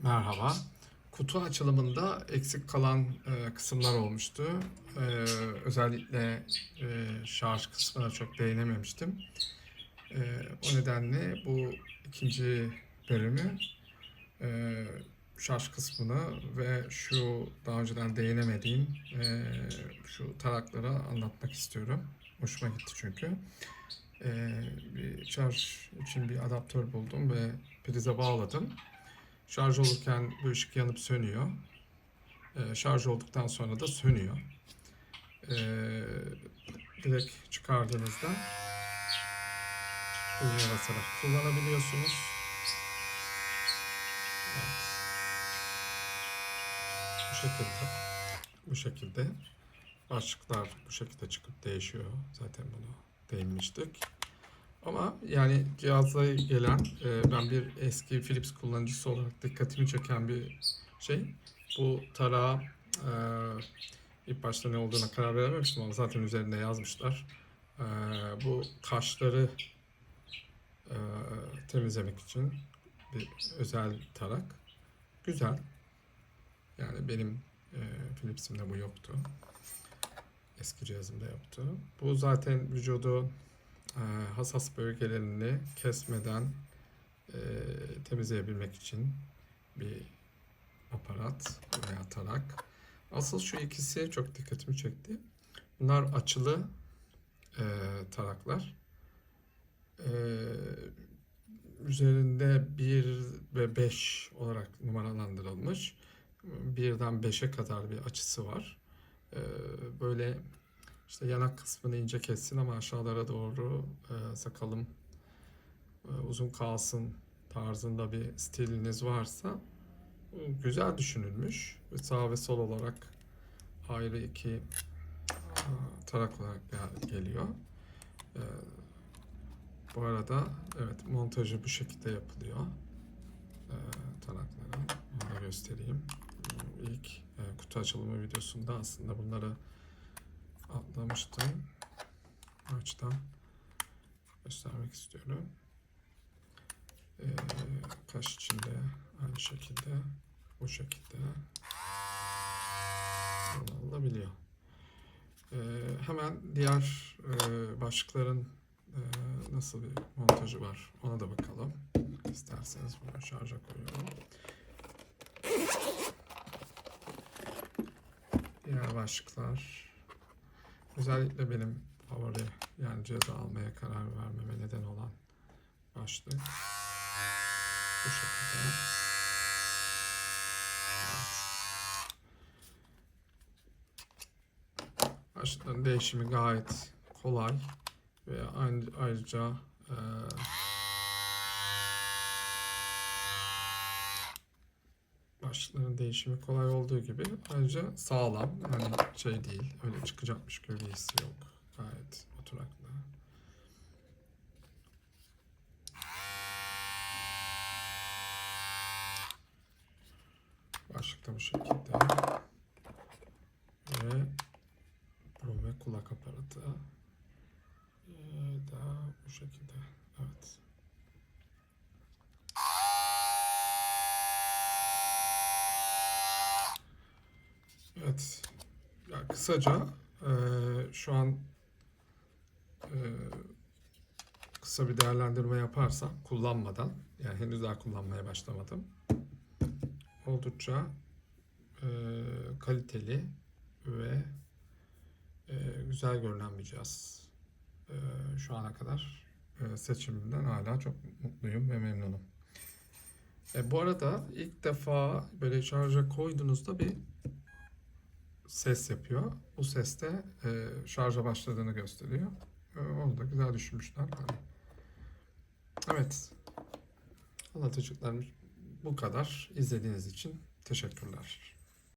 Merhaba. Kutu açılımında eksik kalan kısımlar olmuştu. E, Özellikle şarj kısmına çok değinememiştim. O nedenle bu ikinci bölümü e, şarj kısmını ve şu daha önceden değinemediğim şu tarakları anlatmak istiyorum. Hoşuma gitti çünkü. Bir şarj için bir adaptör buldum ve prize bağladım. Şarj olurken bu ışık yanıp sönüyor. Şarj olduktan sonra da sönüyor. Direkt çıkardığınızda düğmeye basarak kullanabiliyorsunuz. Evet, bu şekilde. Bu şekilde. Başlıklar bu şekilde çıkıp değişiyor. Zaten bunu değinmiştik. Ama yani cihaza gelen ben bir eski Philips kullanıcısı olarak dikkatimi çeken bir şey. Bu tarağı e, ilk başta ne olduğuna karar verememiştim ama zaten üzerinde yazmışlar. Bu taşları e, temizlemek için bir özel tarak. Güzel. Yani benim Philips'imde bu yoktu. Eski cihazımda yoktu. Bu zaten vücudu hassas bölgelerini kesmeden temizleyebilmek için bir aparat veya tarak. Asıl şu ikisi çok dikkatimi çekti. Bunlar açılı taraklar. E, Üzerinde 1 ve 5 olarak numaralandırılmış. 1'den 5'e kadar bir açısı var. Böyle işte yanak kısmını ince kessin ama aşağılara doğru sakalım uzun kalsın tarzında bir stiliniz varsa güzel düşünülmüş. Ve sağ ve sol olarak ayrı iki tarak olarak geliyor. E, Bu arada evet montajı bu şekilde yapılıyor. Tarakları onu da göstereyim. İlk kutu açılımı videosunda aslında bunları atlamıştım. Bu açıdan göstermek istiyorum. Kaş içinde aynı şekilde bu şekilde kullanılabiliyor. Hemen diğer başlıkların nasıl bir montajı var ona da bakalım. İsterseniz bunu şarja koyuyorum. Diğer başlıklar özellikle benim favori yani cihazı almaya karar vermeme neden olan başlık bu şekilde. Evet. Başlıkların değişimi gayet kolay ve ayrıca başlıkların değişimi kolay olduğu gibi ayrıca sağlam, hani şey değil, öyle çıkacakmış gibi bir hissi yok, gayet oturaklı. Başlık da bu şekilde ve burun ve kulak aparatı da bu şekilde. Evet. Evet. Ya kısaca şu an kısa bir değerlendirme yaparsam kullanmadan, yani henüz daha kullanmaya başlamadım. Oldukça kaliteli ve güzel görünen bir cihaz. Şu ana kadar seçimimden hala çok mutluyum ve memnunum. Bu arada ilk defa böyle şarja koyduğunuzda bir ses yapıyor. Bu ses de şarja başladığını gösteriyor. Onu da güzel düşünmüşler. Hani. Evet. Anlatacaklarım bu kadar. İzlediğiniz için teşekkürler.